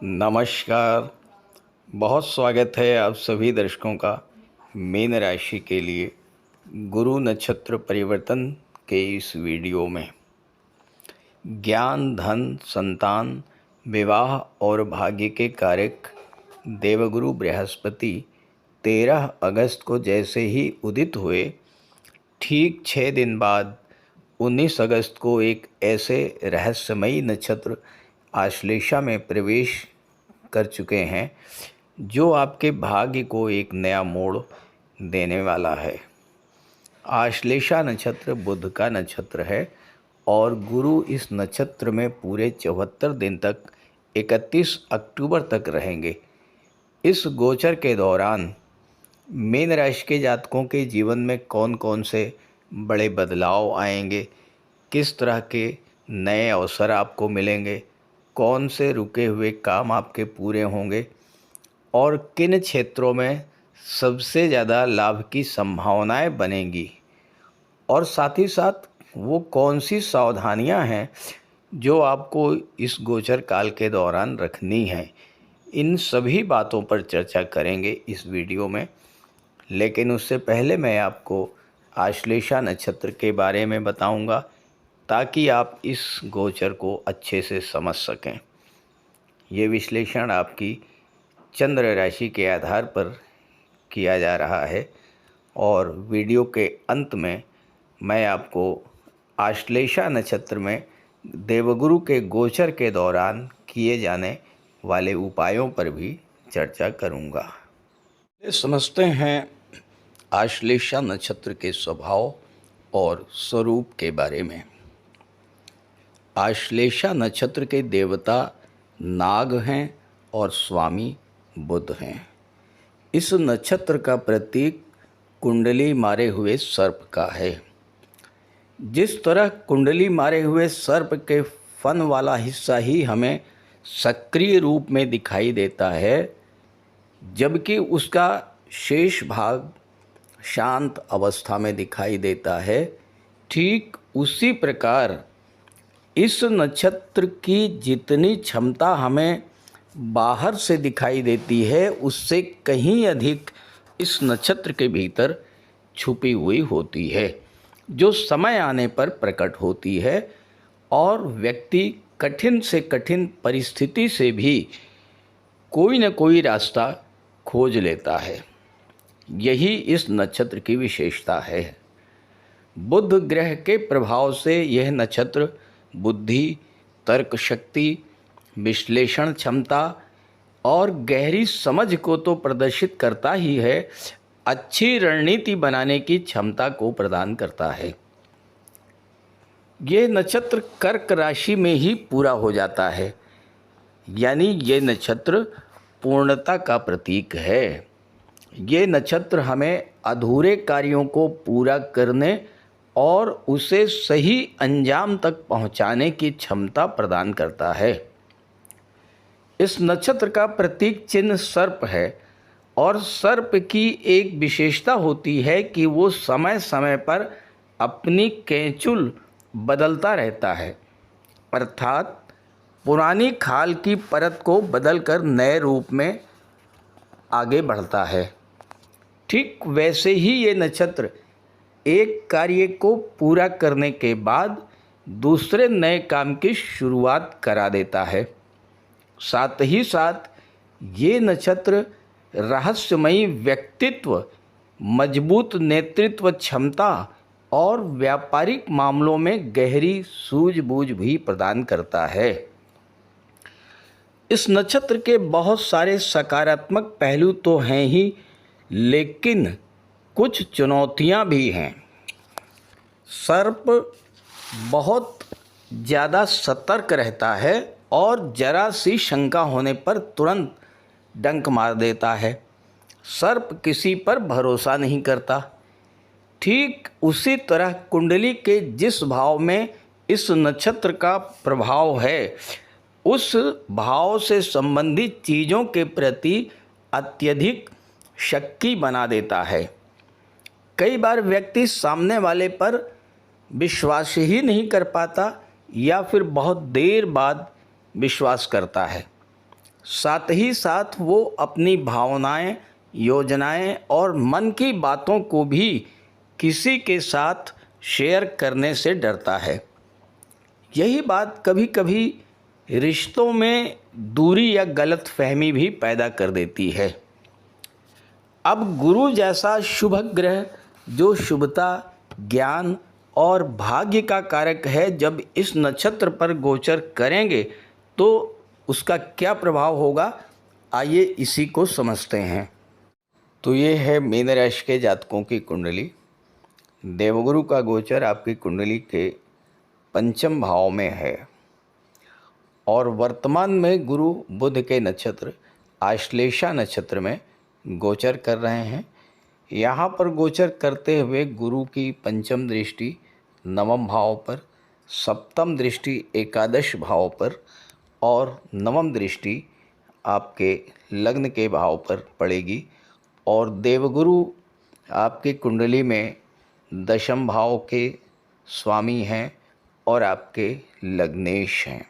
नमस्कार। बहुत स्वागत है आप सभी दर्शकों का मीन राशि के लिए गुरु नक्षत्र परिवर्तन के इस वीडियो में। ज्ञान, धन, संतान, विवाह और भाग्य के कारक देवगुरु बृहस्पति 13 अगस्त को जैसे ही उदित हुए, ठीक 6 दिन बाद 19 अगस्त को एक ऐसे रहस्यमयी नक्षत्र आश्लेषा में प्रवेश कर चुके हैं जो आपके भाग्य को एक नया मोड़ देने वाला है। आश्लेषा नक्षत्र बुध का नक्षत्र है और गुरु इस नक्षत्र में पूरे 74 दिन तक 31 अक्टूबर तक रहेंगे। इस गोचर के दौरान मीन राशि के जातकों के जीवन में कौन कौन से बड़े बदलाव आएंगे, किस तरह के नए अवसर आपको मिलेंगे, कौन से रुके हुए काम आपके पूरे होंगे और किन क्षेत्रों में सबसे ज़्यादा लाभ की संभावनाएं बनेंगी, और साथ ही साथ वो कौन सी सावधानियां हैं जो आपको इस गोचर काल के दौरान रखनी है, इन सभी बातों पर चर्चा करेंगे इस वीडियो में। लेकिन उससे पहले मैं आपको आश्लेषा नक्षत्र के बारे में बताऊंगा ताकि आप इस गोचर को अच्छे से समझ सकें। ये विश्लेषण आपकी चंद्र राशि के आधार पर किया जा रहा है और वीडियो के अंत में मैं आपको आश्लेषा नक्षत्र में देवगुरु के गोचर के दौरान किए जाने वाले उपायों पर भी चर्चा करूंगा। समझते हैं आश्लेषा नक्षत्र के स्वभाव और स्वरूप के बारे में। आश्लेषा नक्षत्र के देवता नाग हैं और स्वामी बुध हैं। इस नक्षत्र का प्रतीक कुंडली मारे हुए सर्प का है। जिस तरह कुंडली मारे हुए सर्प के फन वाला हिस्सा ही हमें सक्रिय रूप में दिखाई देता है, जबकि उसका शेष भाग शांत अवस्था में दिखाई देता है, ठीक उसी प्रकार इस नक्षत्र की जितनी क्षमता हमें बाहर से दिखाई देती है उससे कहीं अधिक इस नक्षत्र के भीतर छुपी हुई होती है, जो समय आने पर प्रकट होती है और व्यक्ति कठिन से कठिन परिस्थिति से भी कोई न कोई रास्ता खोज लेता है। यही इस नक्षत्र की विशेषता है। बुध ग्रह के प्रभाव से यह नक्षत्र बुद्धि, तर्क शक्ति, विश्लेषण क्षमता और गहरी समझ को तो प्रदर्शित करता ही है, अच्छी रणनीति बनाने की क्षमता को प्रदान करता है। यह नक्षत्र कर्क राशि में ही पूरा हो जाता है, यानी यह नक्षत्र पूर्णता का प्रतीक है। ये नक्षत्र हमें अधूरे कार्यों को पूरा करने और उसे सही अंजाम तक पहुंचाने की क्षमता प्रदान करता है। इस नक्षत्र का प्रतीक चिन्ह सर्प है और सर्प की एक विशेषता होती है कि वो समय समय पर अपनी केंचुल बदलता रहता है, अर्थात पुरानी खाल की परत को बदलकर नए रूप में आगे बढ़ता है। ठीक वैसे ही ये नक्षत्र एक कार्य को पूरा करने के बाद दूसरे नए काम की शुरुआत करा देता है। साथ ही साथ ये नक्षत्र रहस्यमयी व्यक्तित्व, मजबूत नेतृत्व क्षमता और व्यापारिक मामलों में गहरी सूझबूझ भी प्रदान करता है। इस नक्षत्र के बहुत सारे सकारात्मक पहलू तो हैं ही, लेकिन कुछ चुनौतियां भी हैं। सर्प बहुत ज़्यादा सतर्क रहता है और जरा सी शंका होने पर तुरंत डंक मार देता है। सर्प किसी पर भरोसा नहीं करता। ठीक उसी तरह कुंडली के जिस भाव में इस नक्षत्र का प्रभाव है, उस भाव से संबंधित चीज़ों के प्रति अत्यधिक शक्की बना देता है। कई बार व्यक्ति सामने वाले पर विश्वास ही नहीं कर पाता या फिर बहुत देर बाद विश्वास करता है। साथ ही साथ वो अपनी भावनाएं, योजनाएं और मन की बातों को भी किसी के साथ शेयर करने से डरता है। यही बात कभी कभी रिश्तों में दूरी या गलतफहमी भी पैदा कर देती है। अब गुरु जैसा शुभ ग्रह जो शुभता, ज्ञान और भाग्य का कारक है, जब इस नक्षत्र पर गोचर करेंगे तो उसका क्या प्रभाव होगा, आइए इसी को समझते हैं। तो ये है मीन राशि के जातकों की कुंडली। देवगुरु का गोचर आपकी कुंडली के पंचम भाव में है और वर्तमान में गुरु बुध के नक्षत्र आश्लेषा नक्षत्र में गोचर कर रहे हैं। यहाँ पर गोचर करते हुए गुरु की पंचम दृष्टि नवम भाव पर, सप्तम दृष्टि एकादश भाव पर और नवम दृष्टि आपके लग्न के भाव पर पड़ेगी। और देवगुरु आपकी कुंडली में दशम भाव के स्वामी हैं और आपके लग्नेश हैं।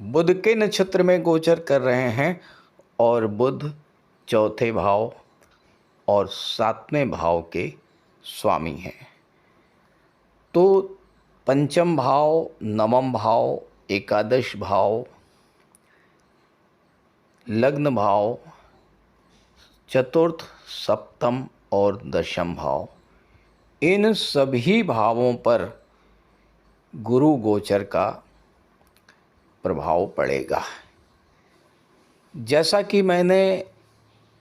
बुध के नक्षत्र में गोचर कर रहे हैं और बुध चौथे भाव और सातवें भाव के स्वामी हैं। तो पंचम भाव, नवम भाव, एकादश भाव, लग्न भाव, चतुर्थ, सप्तम और दशम भाव, इन सभी भावों पर गुरु गोचर का प्रभाव पड़ेगा। जैसा कि मैंने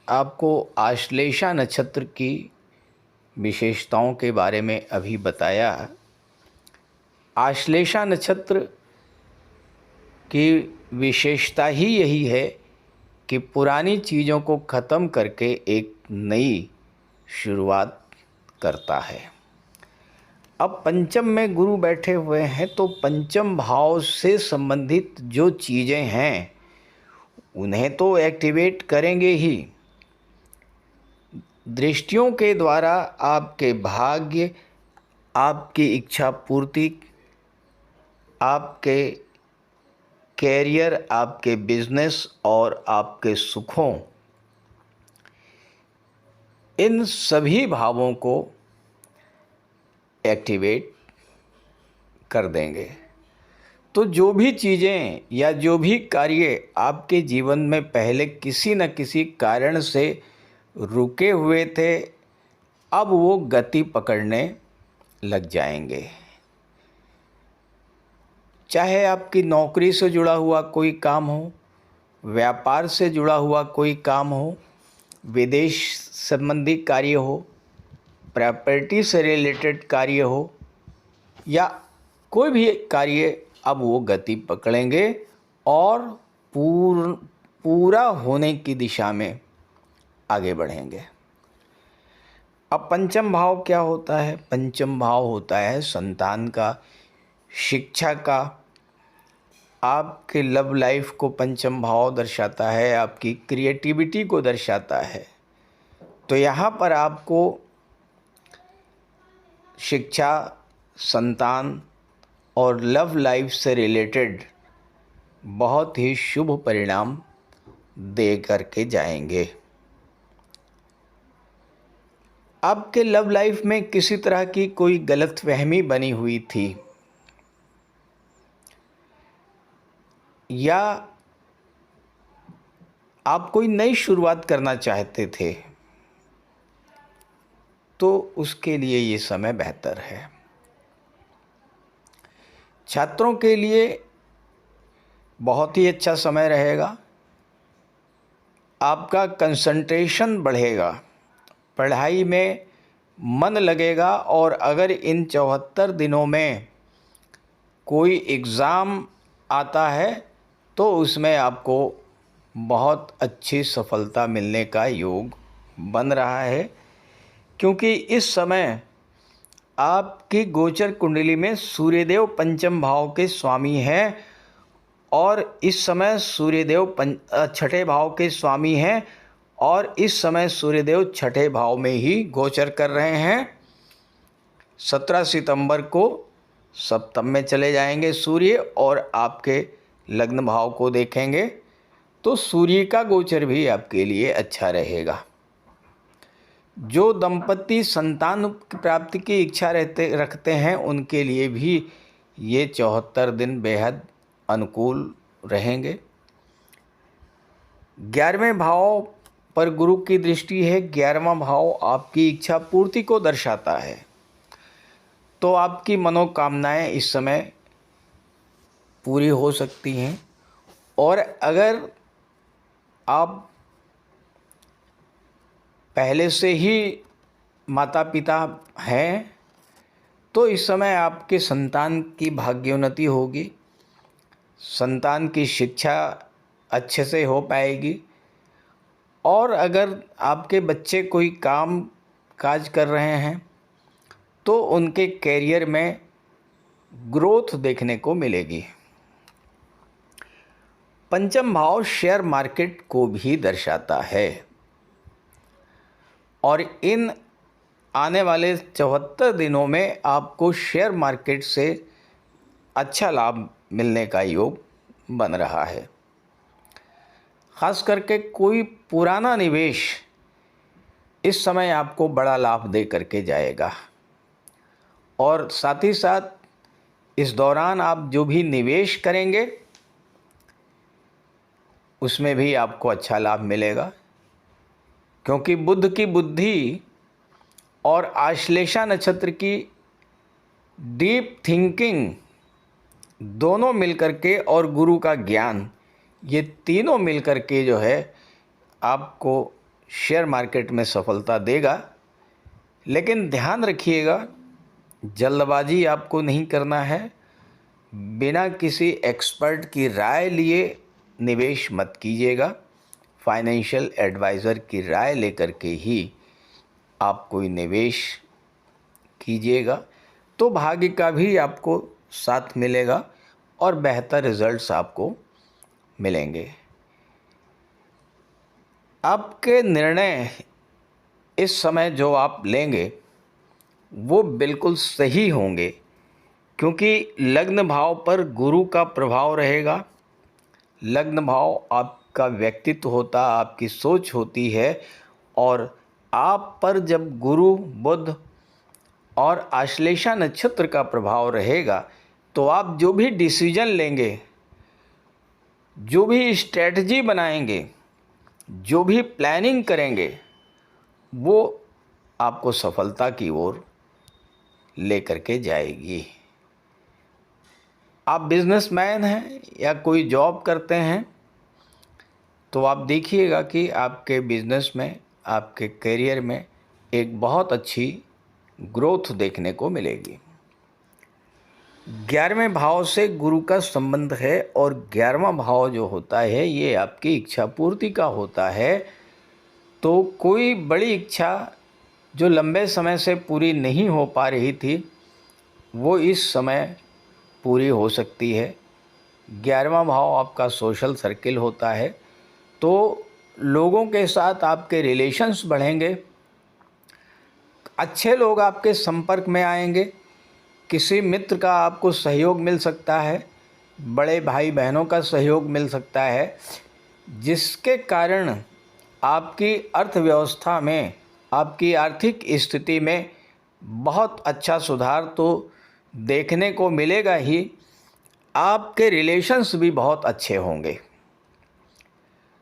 आपको आश्लेषा नक्षत्र की विशेषताओं के बारे में अभी बताया, आश्लेषा नक्षत्र की विशेषता ही यही है कि पुरानी चीज़ों को ख़त्म करके एक नई शुरुआत करता है। अब पंचम में गुरु बैठे हुए हैं तो पंचम भाव से संबंधित जो चीज़ें हैं उन्हें तो एक्टिवेट करेंगे ही। दृष्टियों के द्वारा आपके भाग्य, आपकी इच्छा पूर्ति, आपके कैरियर, आपके बिजनेस और आपके सुखों, इन सभी भावों को एक्टिवेट कर देंगे। तो जो भी चीज़ें या जो भी कार्य आपके जीवन में पहले किसी न किसी कारण से रुके हुए थे, अब वो गति पकड़ने लग जाएंगे। चाहे आपकी नौकरी से जुड़ा हुआ कोई काम हो, व्यापार से जुड़ा हुआ कोई काम हो, विदेश संबंधी कार्य हो, प्रॉपर्टी से रिलेटेड कार्य हो या कोई भी कार्य, अब वो गति पकड़ेंगे और पूरा होने की दिशा में आगे बढ़ेंगे। अब पंचम भाव क्या होता है? पंचम भाव होता है संतान का, शिक्षा का। आपके लव लाइफ को पंचम भाव दर्शाता है, आपकी क्रिएटिविटी को दर्शाता है। तो यहाँ पर आपको शिक्षा, संतान और लव लाइफ से रिलेटेड बहुत ही शुभ परिणाम दे करके जाएंगे। आपके लव लाइफ में किसी तरह की कोई गलतफहमी बनी हुई थी या आप कोई नई शुरुआत करना चाहते थे, तो उसके लिए ये समय बेहतर है। छात्रों के लिए बहुत ही अच्छा समय रहेगा। आपका कंसंट्रेशन बढ़ेगा, पढ़ाई में मन लगेगा और अगर इन 74 दिनों में कोई एग्ज़ाम आता है तो उसमें आपको बहुत अच्छी सफलता मिलने का योग बन रहा है, क्योंकि इस समय आपकी गोचर कुंडली में सूर्यदेव पंचम भाव के स्वामी हैं और इस समय सूर्यदेव छठे भाव के स्वामी हैं और इस समय सूर्यदेव छठे भाव में ही गोचर कर रहे हैं। 17 सितंबर को सप्तम में चले जाएंगे सूर्य और आपके लग्न भाव को देखेंगे। तो सूर्य का गोचर भी आपके लिए अच्छा रहेगा। जो दंपति संतान प्राप्ति की इच्छा रखते हैं उनके लिए भी ये 74 दिन बेहद अनुकूल रहेंगे। 11वें भाव पर गुरु की दृष्टि है। 11वां भाव आपकी इच्छा पूर्ति को दर्शाता है। तो आपकी मनोकामनाएं इस समय पूरी हो सकती हैं। और अगर आप पहले से ही माता पिता हैं तो इस समय आपके संतान की भाग्योन्नति होगी, संतान की शिक्षा अच्छे से हो पाएगी। और अगर आपके बच्चे कोई काम काज कर रहे हैं तो उनके कैरियर में ग्रोथ देखने को मिलेगी। पंचम भाव शेयर मार्केट को भी दर्शाता है और इन आने वाले 74 दिनों में आपको शेयर मार्केट से अच्छा लाभ मिलने का योग बन रहा है। खास करके कोई पुराना निवेश इस समय आपको बड़ा लाभ दे करके जाएगा। और साथ ही साथ इस दौरान आप जो भी निवेश करेंगे उसमें भी आपको अच्छा लाभ मिलेगा, क्योंकि बुध की बुद्धि और आश्लेषा नक्षत्र की डीप थिंकिंग दोनों मिलकर के और गुरु का ज्ञान, ये तीनों मिलकर के जो है आपको शेयर मार्केट में सफलता देगा। लेकिन ध्यान रखिएगा, जल्दबाजी आपको नहीं करना है। बिना किसी एक्सपर्ट की राय लिए निवेश मत कीजिएगा। फाइनेंशियल एडवाइज़र की राय लेकर के ही आप कोई निवेश कीजिएगा, तो भाग्य का भी आपको साथ मिलेगा और बेहतर रिजल्ट्स आपको मिलेंगे। आपके निर्णय इस समय जो आप लेंगे वो बिल्कुल सही होंगे, क्योंकि लग्न भाव पर गुरु का प्रभाव रहेगा। लग्न भाव आपका व्यक्तित्व होता, आपकी सोच होती है, और आप पर जब गुरु बुध और आश्लेषा नक्षत्र का प्रभाव रहेगा तो आप जो भी डिसीजन लेंगे, जो भी स्ट्रेटजी बनाएंगे, जो भी प्लानिंग करेंगे, वो आपको सफलता की ओर लेकर के जाएगी। आप बिजनेसमैन हैं या कोई जॉब करते हैं तो आप देखिएगा कि आपके बिजनेस में, आपके करियर में एक बहुत अच्छी ग्रोथ देखने को मिलेगी। 11वें भाव से गुरु का संबंध है और 11वां भाव जो होता है ये आपकी इच्छा पूर्ति का होता है। तो कोई बड़ी इच्छा जो लंबे समय से पूरी नहीं हो पा रही थी वो इस समय पूरी हो सकती है। 11वां भाव आपका सोशल सर्किल होता है, तो लोगों के साथ आपके रिलेशंस बढ़ेंगे, अच्छे लोग आपके संपर्क में आएंगे, किसी मित्र का आपको सहयोग मिल सकता है, बड़े भाई बहनों का सहयोग मिल सकता है, जिसके कारण आपकी अर्थव्यवस्था में, आपकी आर्थिक स्थिति में बहुत अच्छा सुधार तो देखने को मिलेगा ही, आपके रिलेशंस भी बहुत अच्छे होंगे।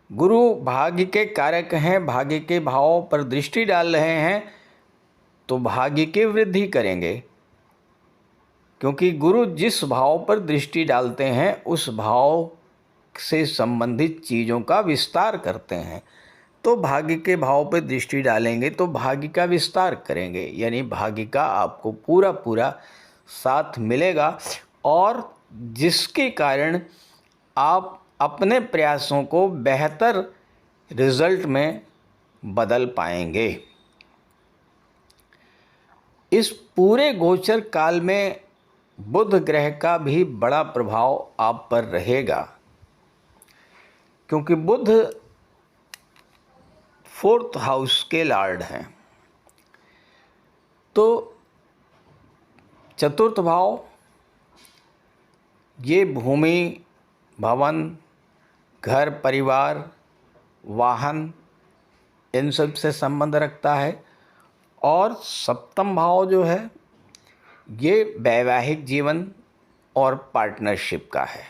गुरु भाग्य के कारक हैं, भाग्य के भावों पर दृष्टि डाल रहे हैं तो भाग्य की वृद्धि करेंगे, क्योंकि गुरु जिस भाव पर दृष्टि डालते हैं उस भाव से संबंधित चीज़ों का विस्तार करते हैं। तो भाग्य के भाव पर दृष्टि डालेंगे तो भाग्य का विस्तार करेंगे, यानी भाग्य का आपको पूरा पूरा साथ मिलेगा, और जिसके कारण आप अपने प्रयासों को बेहतर रिजल्ट में बदल पाएंगे। इस पूरे गोचर काल में बुध ग्रह का भी बड़ा प्रभाव आप पर रहेगा, क्योंकि बुध 4th हाउस के लॉर्ड हैं। तो 4th भाव ये भूमि, भवन, घर परिवार, वाहन, इन सब से संबंध रखता है। और सप्तम भाव जो है ये वैवाहिक जीवन और पार्टनरशिप का है।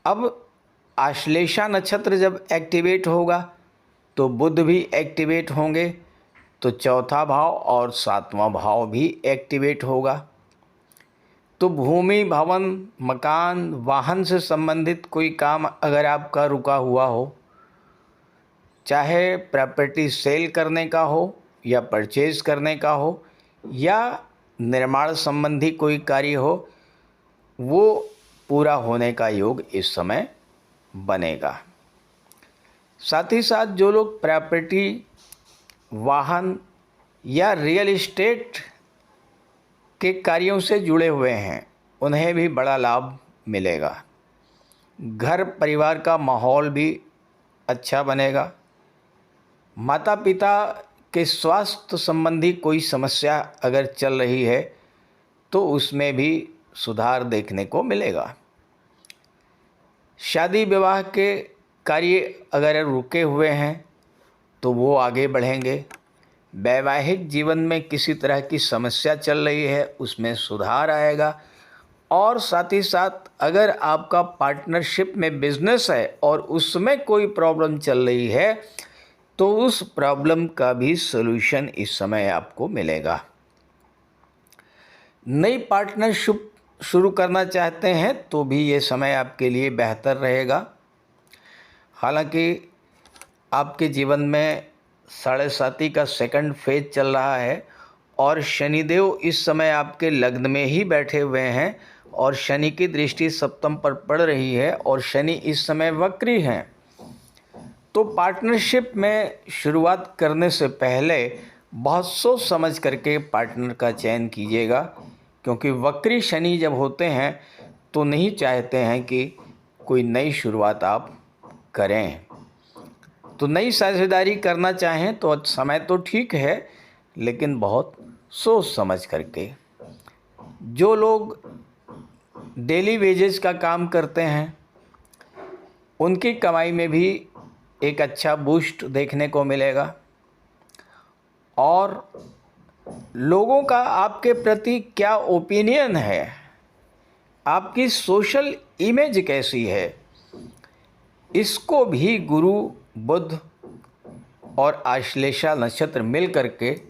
अब आश्लेषा नक्षत्र जब एक्टिवेट होगा तो बुध भी एक्टिवेट होंगे, तो चौथा भाव और सातवां भाव भी एक्टिवेट होगा। तो भूमि, भवन, मकान, वाहन से संबंधित कोई काम अगर आपका रुका हुआ हो, चाहे प्रॉपर्टी सेल करने का हो या परचेज करने का हो या निर्माण संबंधी कोई कार्य हो, वो पूरा होने का योग इस समय बनेगा। साथ ही साथ जो लोग प्रॉपर्टी, वाहन या रियल एस्टेट के कार्यों से जुड़े हुए हैं, उन्हें भी बड़ा लाभ मिलेगा। घर परिवार का माहौल भी अच्छा बनेगा। माता पिता के स्वास्थ्य संबंधी कोई समस्या अगर चल रही है तो उसमें भी सुधार देखने को मिलेगा। शादी विवाह के कार्य अगर रुके हुए हैं तो वो आगे बढ़ेंगे। वैवाहिक जीवन में किसी तरह की समस्या चल रही है, उसमें सुधार आएगा। और साथ ही साथ अगर आपका पार्टनरशिप में बिजनेस है और उसमें कोई प्रॉब्लम चल रही है तो उस प्रॉब्लम का भी सलूशन इस समय आपको मिलेगा। नई पार्टनरशिप शुरू करना चाहते हैं तो भी ये समय आपके लिए बेहतर रहेगा। हालांकि आपके जीवन में 7.5 का सेकंड फेज चल रहा है और शनिदेव इस समय आपके लग्न में ही बैठे हुए हैं और शनि की दृष्टि सप्तम पर पड़ रही है और शनि इस समय वक्री हैं। तो पार्टनरशिप में शुरुआत करने से पहले बहुत सोच समझ करके पार्टनर का चयन कीजिएगा, क्योंकि वक्री शनि जब होते हैं तो नहीं चाहते हैं कि कोई नई शुरुआत आप करें। तो नई साझेदारी करना चाहें तो समय तो ठीक है, लेकिन बहुत सोच समझ करके। जो लोग डेली वेजेस का काम करते हैं उनकी कमाई में भी एक अच्छा बूस्ट देखने को मिलेगा। और लोगों का आपके प्रति क्या ओपिनियन है, आपकी सोशल इमेज कैसी है, इसको भी गुरु, बुध और आश्लेषा नक्षत्र मिल करके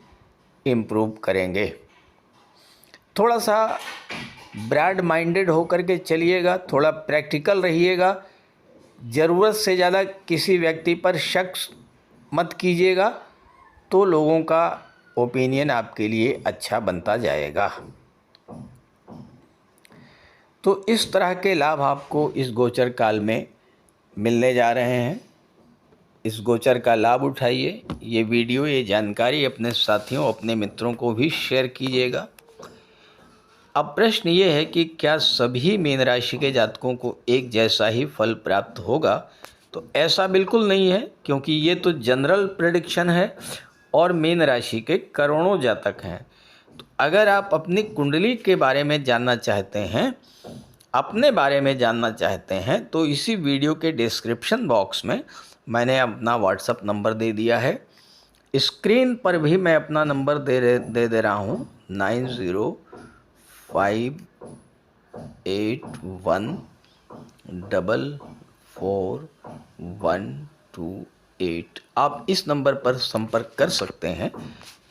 इम्प्रूव करेंगे। थोड़ा सा ब्रॉड माइंडेड होकर के चलिएगा, थोड़ा प्रैक्टिकल रहिएगा। ज़रूरत से ज़्यादा किसी व्यक्ति पर शक मत कीजिएगा, तो लोगों का ओपिनियन आपके लिए अच्छा बनता जाएगा। तो इस तरह के लाभ आपको इस गोचर काल में मिलने जा रहे हैं। इस गोचर का लाभ उठाइए। ये वीडियो, ये जानकारी अपने साथियों, अपने मित्रों को भी शेयर कीजिएगा। अब प्रश्न ये है कि क्या सभी मीन राशि के जातकों को एक जैसा ही फल प्राप्त होगा? तो ऐसा बिल्कुल नहीं है, क्योंकि ये तो जनरल प्रेडिक्शन है और मीन राशि के करोड़ों जातक हैं। तो अगर आप अपनी कुंडली के बारे में जानना चाहते हैं, अपने बारे में जानना चाहते हैं, तो इसी वीडियो के डिस्क्रिप्शन बॉक्स में मैंने अपना व्हाट्सएप नंबर दे दिया है। स्क्रीन पर भी मैं अपना नंबर दे रहा हूँ, 9058144128। आप इस नंबर पर संपर्क कर सकते हैं।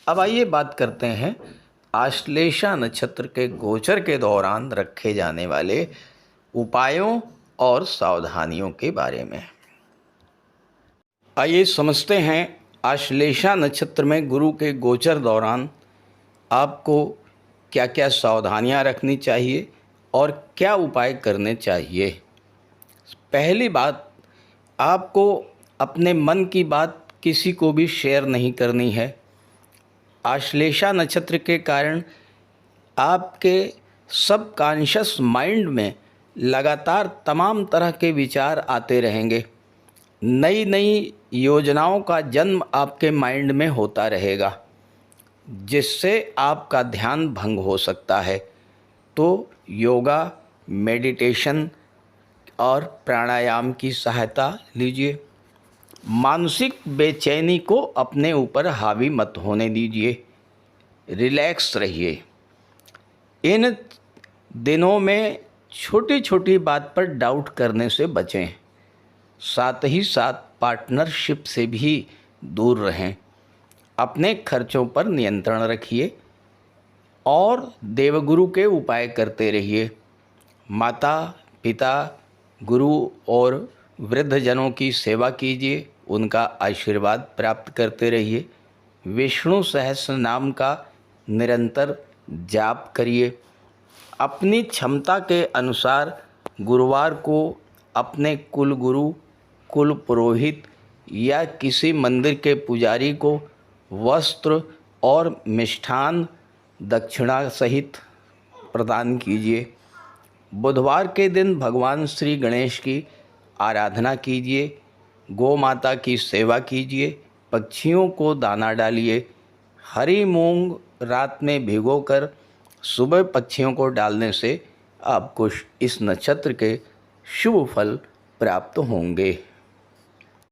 अब आइए बात करते हैं आश्लेषा नक्षत्र के गोचर के दौरान रखे जाने वाले उपायों और सावधानियों के बारे में। आइए समझते हैं आश्लेषा नक्षत्र में गुरु के गोचर दौरान आपको क्या क्या सावधानियां रखनी चाहिए और क्या उपाय करने चाहिए। पहली बात, आपको अपने मन की बात किसी को भी शेयर नहीं करनी है। आश्लेषा नक्षत्र के कारण आपके सबकॉन्शियस माइंड में लगातार तमाम तरह के विचार आते रहेंगे। नई नई योजनाओं का जन्म आपके माइंड में होता रहेगा, जिससे आपका ध्यान भंग हो सकता है। तो योगा, मेडिटेशन और प्राणायाम की सहायता लीजिए। मानसिक बेचैनी को अपने ऊपर हावी मत होने दीजिए, रिलैक्स रहिए। इन दिनों में छोटी छोटी बात पर डाउट करने से बचें। साथ ही साथ पार्टनरशिप से भी दूर रहें। अपने खर्चों पर नियंत्रण रखिए और देवगुरु के उपाय करते रहिए। माता पिता, गुरु और वृद्धजनों की सेवा कीजिए, उनका आशीर्वाद प्राप्त करते रहिए। विष्णु सहस्र नाम का निरंतर जाप करिए। अपनी क्षमता के अनुसार गुरुवार को अपने कुल गुरु, कुल पुरोहित या किसी मंदिर के पुजारी को वस्त्र और मिष्ठान दक्षिणा सहित प्रदान कीजिए। बुधवार के दिन भगवान श्री गणेश की आराधना कीजिए। गौ माता की सेवा कीजिए। पक्षियों को दाना डालिए। हरी मूंग रात में भिगोकर सुबह पक्षियों को डालने से आपको इस नक्षत्र के शुभ फल प्राप्त होंगे।